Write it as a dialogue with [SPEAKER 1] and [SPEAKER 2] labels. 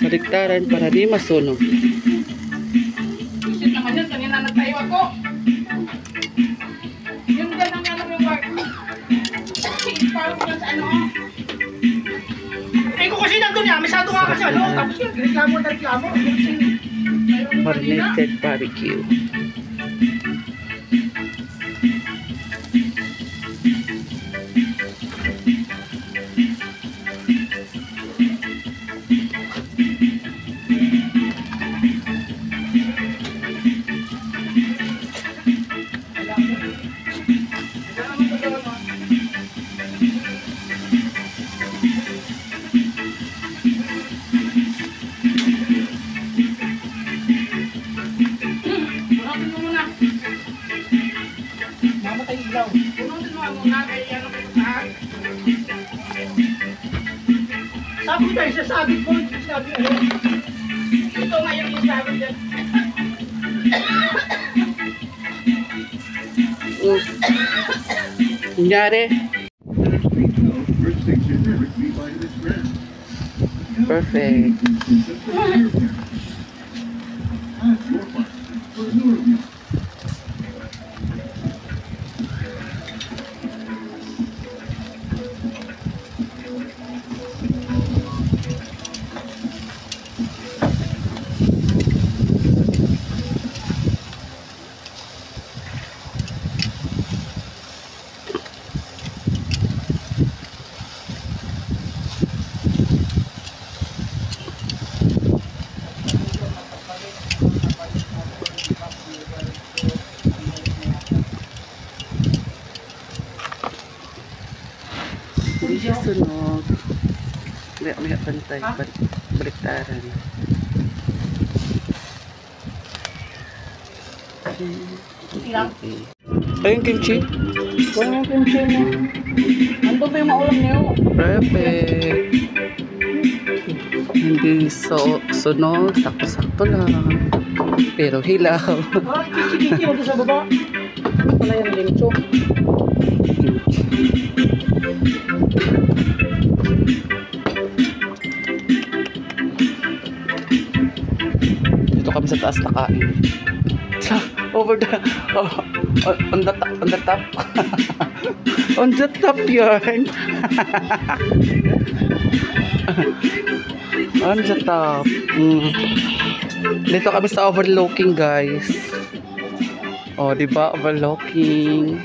[SPEAKER 1] Baliktaran para di masunog.
[SPEAKER 2] Isit naman yun, kanina nagtayo ako. Yung ganang ano yung work. Parang ko sa ano. Eh ko kasi nandun niya, masyado nga kasi ano. Tapos yun, reklamo na reklamo.
[SPEAKER 1] Marinated barbecue.
[SPEAKER 2] Mamatay ilaw. Punutin mo ang muna kay ano kayo saan. Sabi tayo, sasabi ko. Sabi ano. Ito nga yung sabi dyan.
[SPEAKER 1] Kunyari. Perfect. Hindi siya sunog. May pantay. Baliktaran. Ayun kimchi.
[SPEAKER 2] Kung yung kimchi mo. Ando ba yung maulam niyo?
[SPEAKER 1] Perfect. Hindi sunog. Sakto-sakto lang. Pero hilaw.
[SPEAKER 2] Kimchi mo sa baba. Wala yung limcho.
[SPEAKER 1] Dito kami sa taas nakain. Over the on the top on the top yarn. On the top. Dito kami sa overlooking, guys. Oh, di ba? Overlooking.